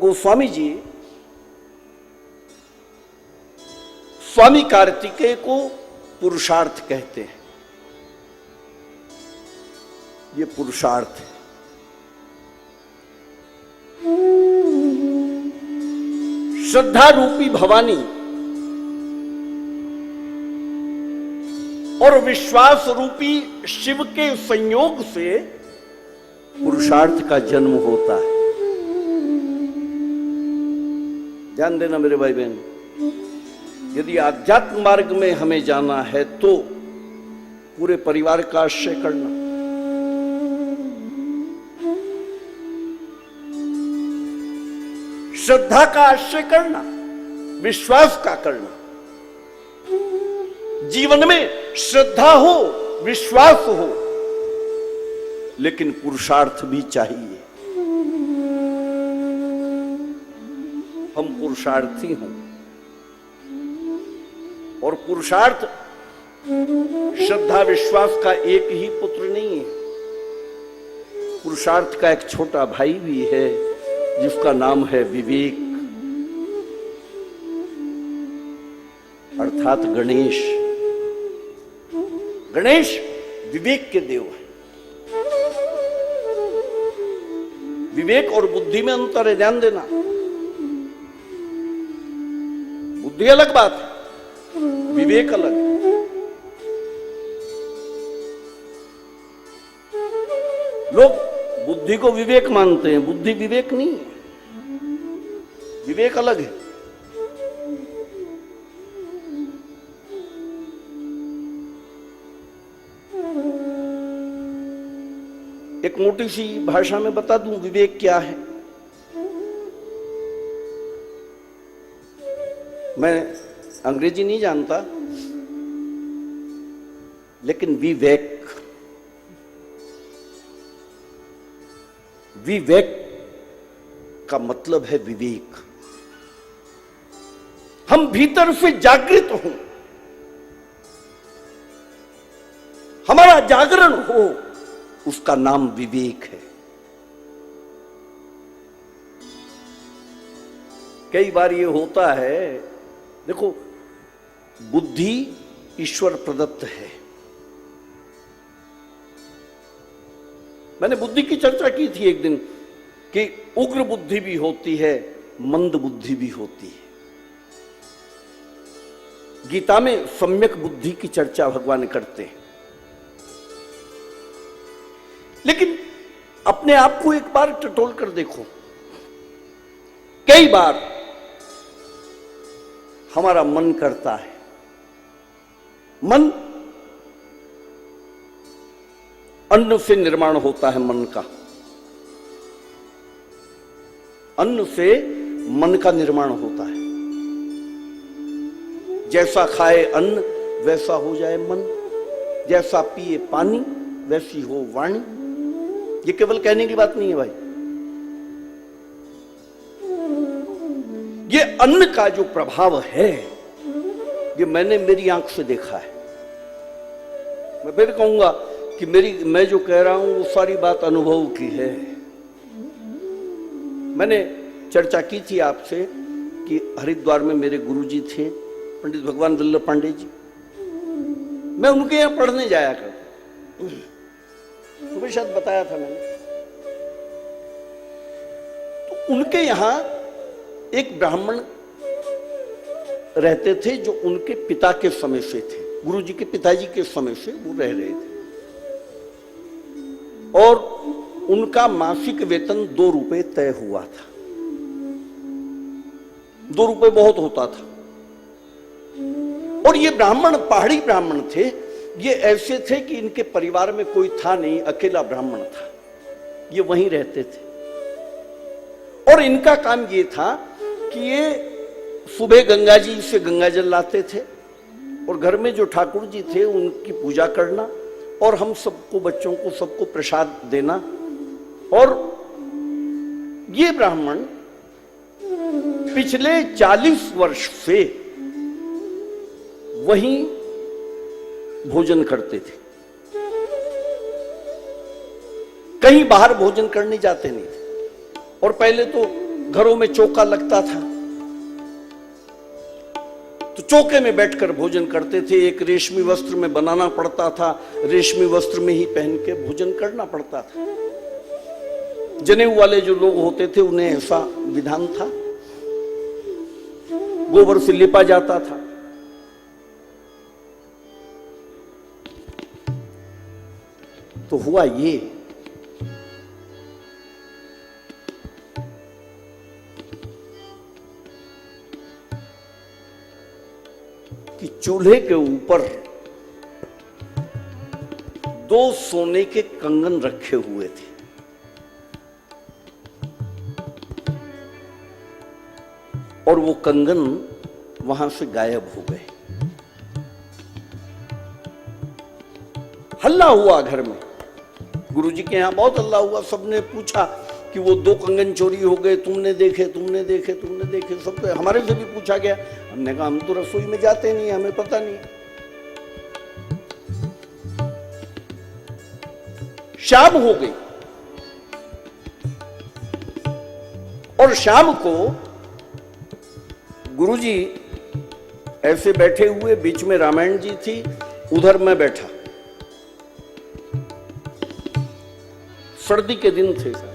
गोस्वामी जी स्वामी कार्तिकेय को पुरुषार्थ कहते हैं। ये पुरुषार्थ है। श्रद्धा रूपी भवानी और विश्वास रूपी शिव के संयोग से पुरुषार्थ का जन्म होता है। ध्यान देना मेरे भाई बहन, यदि आध्यात्म मार्ग में हमें जाना है तो पूरे परिवार का आश्रय करना, श्रद्धा का आश्रय करना, विश्वास का करना। जीवन में श्रद्धा हो, विश्वास हो, लेकिन पुरुषार्थ भी चाहिए। हम पुरुषार्थी हैं और पुरुषार्थ श्रद्धा विश्वास का एक ही पुत्र नहीं है। पुरुषार्थ का एक छोटा भाई भी है जिसका नाम है विवेक, अर्थात गणेश। गणेश विवेक के देव है। विवेक और बुद्धि में अंतर है, ध्यान देना। बुद्धि अलग बात है, विवेक अलग है। लोग बुद्धि को विवेक मानते हैं, बुद्धि विवेक नहीं है, विवेक अलग है। एक मोटी सी भाषा में बता दूं विवेक क्या है। मैं अंग्रेजी नहीं जानता, लेकिन विवेक का मतलब है विवेक। हम भीतर से जागृत हों, हमारा जागरण हो, उसका नाम विवेक है। कई बार ये होता है, देखो बुद्धि ईश्वर प्रदत्त है। मैंने बुद्धि की चर्चा की थी एक दिन कि उग्र बुद्धि भी होती है, मंद बुद्धि भी होती है। गीता में सम्यक बुद्धि की चर्चा भगवान करते हैं। लेकिन अपने आप को एक बार टटोल कर देखो। कई बार हमारा मन करता है, मन अन्न से निर्माण होता है। मन का अन्न से मन का निर्माण होता है। जैसा खाए अन्न वैसा हो जाए मन, जैसा पिए पानी वैसी हो वाणी। ये केवल कहने की बात नहीं है भाई, ये अन्न का जो प्रभाव है ये मैंने मेरी आंख से देखा है। मैं फिर कहूंगा कि मैं जो कह रहा हूं वो सारी बात अनुभव की है। मैंने चर्चा की थी आपसे कि हरिद्वार में मेरे गुरुजी थे पंडित भगवान वल्लभ पांडे जी। मैं उनके यहां पढ़ने जाया करता, तुम्हें शायद बताया था मैंने। तो उनके यहां एक ब्राह्मण रहते थे जो उनके पिता के समय से थे, गुरुजी के पिताजी के समय से वो रह रहे थे। और उनका मासिक वेतन 2 रुपए तय हुआ था। 2 रुपए बहुत होता था। और ये ब्राह्मण पहाड़ी ब्राह्मण थे। ये ऐसे थे कि इनके परिवार में कोई था नहीं, अकेला ब्राह्मण था। ये वहीं रहते थे और इनका काम ये था कि ये सुबह गंगा जी से गंगा जल लाते थे और घर में जो ठाकुर जी थे उनकी पूजा करना और हम सबको, बच्चों को सबको प्रसाद देना। और ये ब्राह्मण पिछले 40 वर्ष से वहीं भोजन करते थे, कहीं बाहर भोजन करने जाते नहीं थे। और पहले तो घरों में चौका लगता था, तो चौके में बैठकर भोजन करते थे। एक रेशमी वस्त्र में बनाना पड़ता था, रेशमी वस्त्र में ही पहन के भोजन करना पड़ता था। जनेऊ वाले जो लोग होते थे उन्हें ऐसा विधान था। गोबर से लिपा जाता था। तो हुआ ये कि चूल्हे के ऊपर 2 सोने के कंगन रखे हुए थे। और वो कंगन वहां से गायब हो गए। हल्ला हुआ घर में, गुरुजी के यहां बहुत हल्ला हुआ। सबने पूछा कि वो 2 कंगन चोरी हो गए, तुमने देखे, तुमने देखे, तुमने देखे। सब तो हमारे से भी पूछा गया। हमने कहा हम तो रसोई में जाते नहीं, हमें पता नहीं। शाम हो गई और शाम को गुरुजी ऐसे बैठे हुए, बीच में रामायण जी थी, उधर मैं बैठा। सर्दी के दिन थे सर।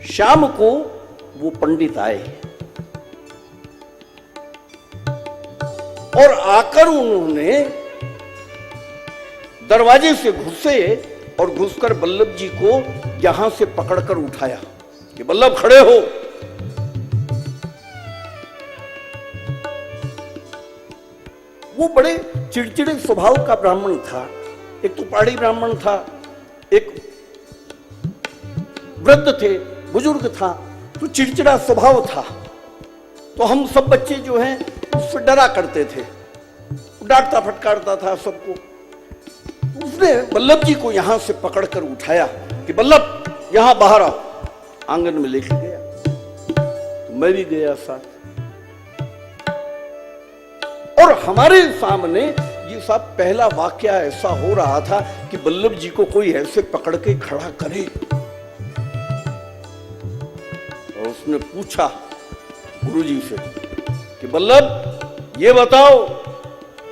शाम को वो पंडित आए और आकर उन्होंने दरवाजे से घुसे और घुसकर बल्लभ जी को यहां से पकड़कर उठाया कि बल्लभ खड़े हो। वो बड़े चिड़चिड़े स्वभाव का ब्राह्मण था। एक तो पहाड़ी ब्राह्मण था, एक वृद्ध थे, बुजुर्ग था, तो चिड़चिड़ा स्वभाव था। तो हम सब बच्चे जो हैं उससे डरा करते थे, डांटता फटकारता था सबको। उसने बल्लभ जी को यहां से पकड़कर उठाया कि बल्लभ यहां बाहर आओ। आंगन में लेके गया, तो मैं भी गया साथ। और हमारे सामने ये सब पहला वाकया ऐसा हो रहा था कि बल्लभ जी को कोई ऐसे पकड़ के खड़ा करे। और उसने पूछा गुरुजी से कि बल्लभ ये बताओ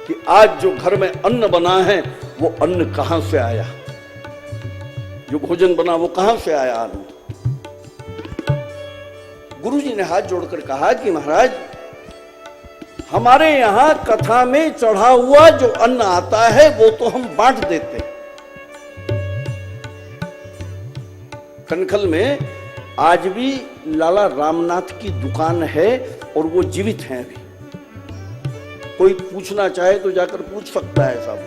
कि आज जो घर में अन्न बना है वो अन्न कहां से आया, जो भोजन बना वो कहां से आया अन्न। गुरुजी ने हाथ जोड़कर कहा कि महाराज, हमारे यहां कथा में चढ़ा हुआ जो अन्न आता है वो तो हम बांट देते। कनखल में आज भी लाला रामनाथ की दुकान है और वो जीवित हैं अभी। कोई पूछना चाहे तो जाकर पूछ सकता है साहब।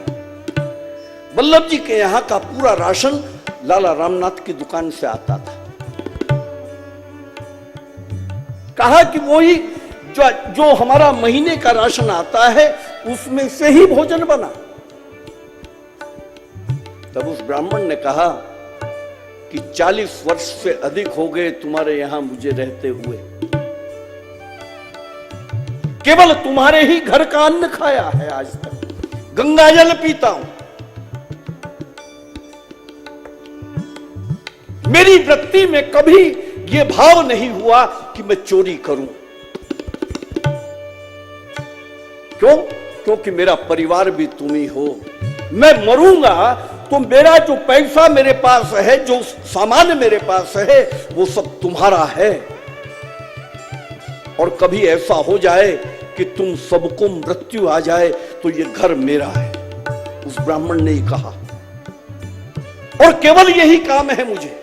बल्लभ जी के यहां का पूरा राशन लाला रामनाथ की दुकान से आता था। कहा कि वही जो हमारा महीने का राशन आता है उसमें से ही भोजन बना। तब उस ब्राह्मण ने कहा कि 40 वर्ष से अधिक हो गए तुम्हारे यहां मुझे रहते हुए, केवल तुम्हारे ही घर का अन्न खाया है आज तक, गंगा जल पीता हूं। मेरी वृत्ति में कभी यह भाव नहीं हुआ कि मैं चोरी करूं। क्यों? क्योंकि मेरा परिवार भी तुम ही हो। मैं मरूंगा तो मेरा जो पैसा मेरे पास है, जो सामान मेरे पास है, वो सब तुम्हारा है। और कभी ऐसा हो जाए कि तुम सबको मृत्यु आ जाए तो ये घर मेरा है। उस ब्राह्मण ने ही कहा, और केवल यही काम है मुझे।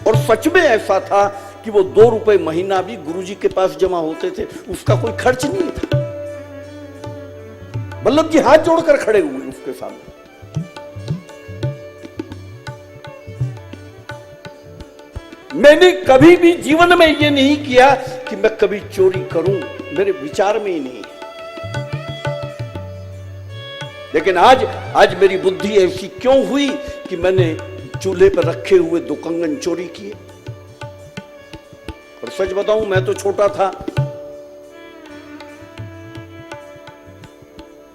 और सच में ऐसा था कि वो 2 रुपए महीना भी गुरुजी के पास जमा होते थे, उसका कोई खर्च नहीं था। बल्लभ जी हाथ जोड़कर खड़े हुए उसके सामने। मैंने कभी भी जीवन में ये नहीं किया कि मैं कभी चोरी करूं, मेरे विचार में ही नहीं। लेकिन आज मेरी बुद्धि ऐसी क्यों हुई कि मैंने चूल्हे पर रखे हुए 2 कंगन चोरी किए। और सच बताऊं, मैं तो छोटा था,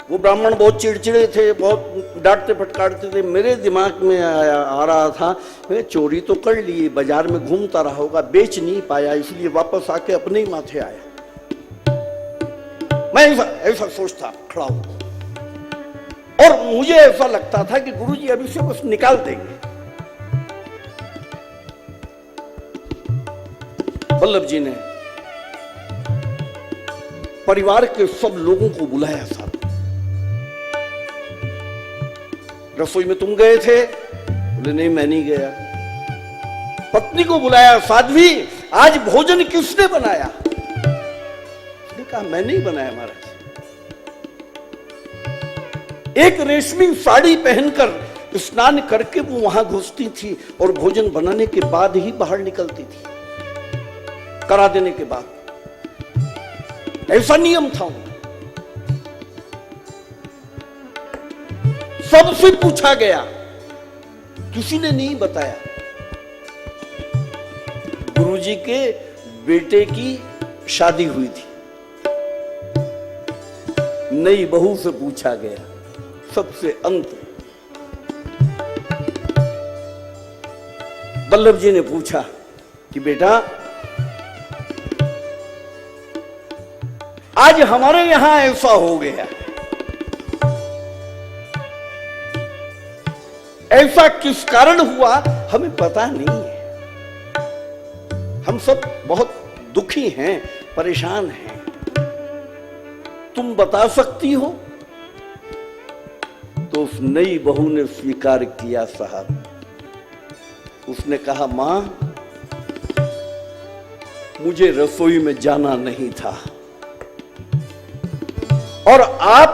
वो ब्राह्मण बहुत चिड़चिड़े थे, बहुत डांटते फटकारते थे। मेरे दिमाग में आ रहा था मैं चोरी तो कर ली, बाजार में घूमता रहा होगा, बेच नहीं पाया, इसलिए वापस आके अपने ही माथे आया। मैं ऐसा सोचता खड़ा हूं, और मुझे ऐसा लगता था कि गुरुजी अभी से बस निकाल देंगे। वल्लभ जी ने परिवार के सब लोगों को बुलाया साथ। रसोई में तुम गए थे? बोले नहीं मैं नहीं गया। पत्नी को बुलाया, साध्वी आज भोजन किसने बनाया? उसने कहा मैं नहीं बनाया महाराज। एक रेशमी साड़ी पहनकर स्नान करके वो वहां घुसती थी और भोजन बनाने के बाद ही बाहर निकलती थी, करा देने के बाद। ऐसा नियम था। सबसे पूछा गया, किसी ने नहीं बताया। गुरुजी के बेटे की शादी हुई थी, नई बहू से पूछा गया, सबसे अंत। वल्लभ जी ने पूछा कि बेटा आज हमारे यहां ऐसा हो गया, ऐसा किस कारण हुआ हमें पता नहीं है। हम सब बहुत दुखी हैं, परेशान हैं, तुम बता सकती हो? तो उस नई बहू ने स्वीकार किया साहब। उसने कहा मां मुझे रसोई में जाना नहीं था, और आप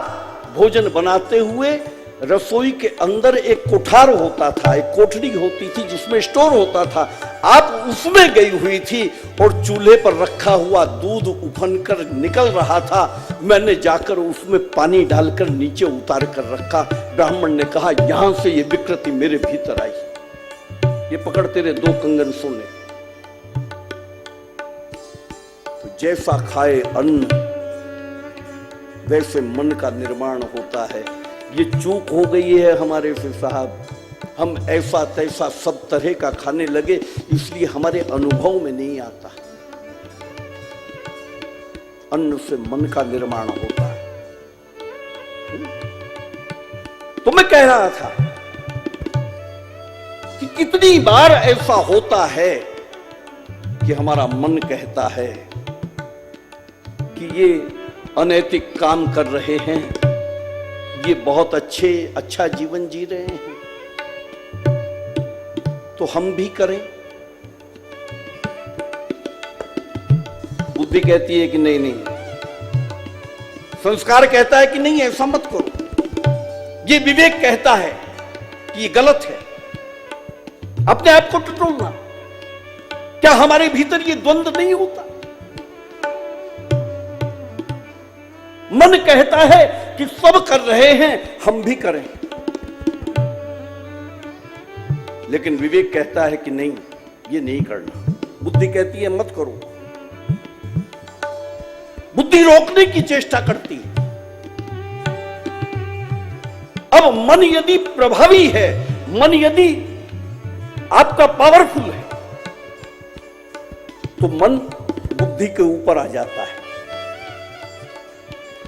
भोजन बनाते हुए रसोई के अंदर एक कोठार होता था, एक कोठरी होती थी जिसमें स्टोर होता था, आप उसमें गई हुई थी और चूल्हे पर रखा हुआ दूध उफन कर निकल रहा था। मैंने जाकर उसमें पानी डालकर नीचे उतार कर रखा। ब्राह्मण ने कहा यहां से ये विकृति मेरे भीतर आई, ये पकड़ तेरे 2 कंगन सोने। तो जैसा खाए अन्न वैसे मन का निर्माण होता है। ये चूक हो गई है हमारे से साहब, हम ऐसा तैसा सब तरह का खाने लगे, इसलिए हमारे अनुभव में नहीं आता। अन्न से मन का निर्माण होता है। तो मैं कह रहा था कि कितनी बार ऐसा होता है कि हमारा मन कहता है कि ये अनैतिक काम कर रहे हैं, ये बहुत अच्छा जीवन जी रहे हैं, तो हम भी करें। बुद्धि कहती है कि नहीं नहीं, संस्कार कहता है कि नहीं ऐसा मत करो, ये विवेक कहता है कि ये गलत है। अपने आप को टटोलना, क्या हमारे भीतर ये द्वंद्व नहीं होता? मन कहता है कि सब कर रहे हैं हम भी करें, लेकिन विवेक कहता है कि नहीं ये नहीं करना। बुद्धि कहती है मत करो, बुद्धि रोकने की चेष्टा करती है। अब मन यदि प्रभावी है, मन यदि आपका पावरफुल है, तो मन बुद्धि के ऊपर आ जाता है,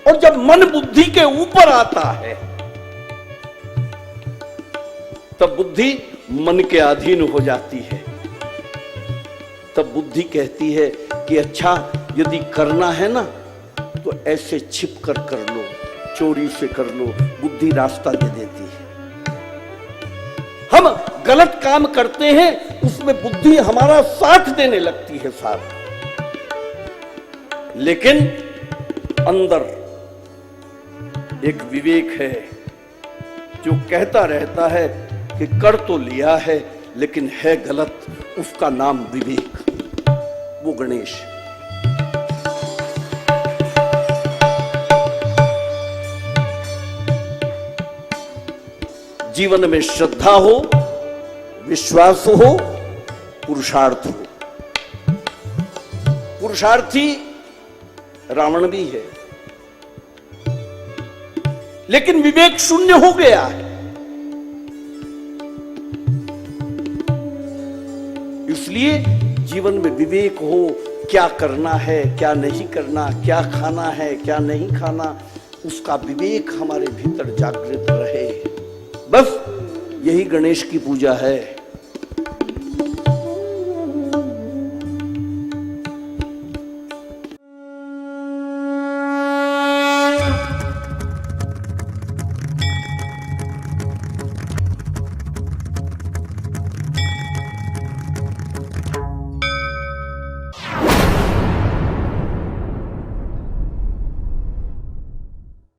और जब मन बुद्धि के ऊपर आता है तब बुद्धि मन के अधीन हो जाती है। तब बुद्धि कहती है कि अच्छा यदि करना है ना तो ऐसे छिप कर लो, चोरी से कर लो। बुद्धि रास्ता दे देती है। हम गलत काम करते हैं, उसमें बुद्धि हमारा साथ देने लगती है साथ, लेकिन अंदर एक विवेक है जो कहता रहता है कि कर तो लिया है लेकिन है गलत, उसका नाम विवेक, वो गणेश। जीवन में श्रद्धा हो, विश्वास हो, पुरुषार्थ हो। पुरुषार्थी रावण भी है, लेकिन विवेक शून्य हो गया है। इसलिए जीवन में विवेक हो, क्या करना है क्या नहीं करना, क्या खाना है क्या नहीं खाना, उसका विवेक हमारे भीतर जागृत रहे। बस यही गणेश की पूजा है।